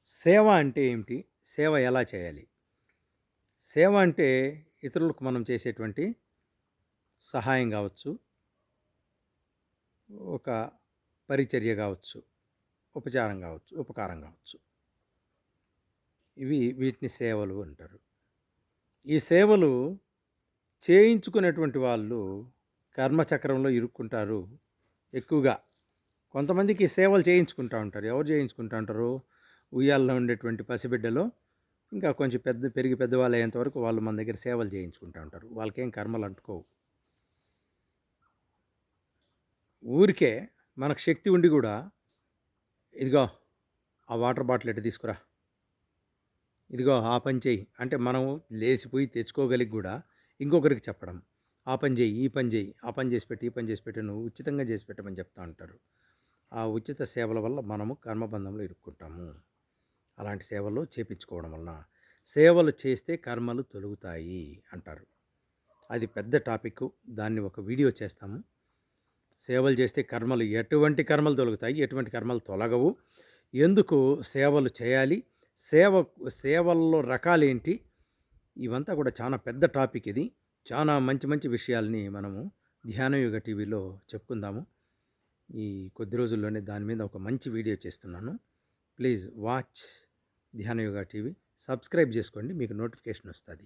సేవ అంటే ఏమిటి? సేవ ఎలా చేయాలి? సేవ అంటే ఇతరులకు మనం చేసేటువంటి సహాయం గావచ్చు, ఒక పరిచర్య గావచ్చు, ఉపకారం గావచ్చు. వీటిని సేవలు అంటారు. ఈ సేవలు చేయించుకునేటువంటి వాళ్ళు కర్మచక్రంలో ఇరుక్కుంటారు ఎక్కువగా. కొంతమందికి సేవలు చేయించుకుంటా ఉంటారు. ఎవరు చేయించుకుంటా ఉంటారు? ఉయ్యాల్లో ఉండేటువంటి పసిబిడ్డలో ఇంకా కొంచెం పెరిగి పెద్దవాళ్ళు అయ్యేంత వరకు వాళ్ళు మన దగ్గర సేవలు చేయించుకుంటా ఉంటారు. వాళ్ళకేం కర్మలు అంటుకోవు. ఊరికే మనకు శక్తి ఉండి గూడా, ఇదిగో ఆ వాటర్ బాటిల్ ఎటు తీసుకురా, ఇదిగో ఆ పని చెయ్యి అంటే మనం లేసిపోయి తెచ్చుకోగలిగి గూడా ఇంకొకరికి చెప్పడం. ఆ పని చెయ్యి, ఈ పని చెయ్యి, ఆ పని చేసి పెట్టు, ఈ పని చేసి పెట్టు, నువ్వు ఉచితంగా చేసి పెట్టమని చెప్తా ఉంటారు. ఆ ఉచిత సేవల వల్ల మనము కర్మబంధంలో ఇరుక్కుంటాము. అలాంటి సేవలు చేపించుకోవడం వలన సేవలు చేస్తే కర్మలు తొలుగుతాయి అంటారు. అది పెద్ద టాపిక్కు. దాన్ని ఒక వీడియో చేస్తాము. సేవలు చేస్తే కర్మలు ఎటువంటి కర్మలు తొలగుతాయి, ఎటువంటి కర్మలు తొలగవు, ఎందుకు సేవలు చేయాలి, సేవ సేవల్లో రకాలేంటి, ఇవంతా కూడా చాలా పెద్ద టాపిక్ ఇది. చాలా మంచి మంచి విషయాల్ని మనము ధ్యానయోగ టీవీలో చెప్పుకుందాము. ఈ కొద్ది రోజుల్లోనే దాని మీద ఒక మంచి వీడియో చేస్తున్నాను. Please watch Dhyanayoga TV. Subscribe చేసుకోండి, మీకు నోటిఫికేషన్ వస్తుంది.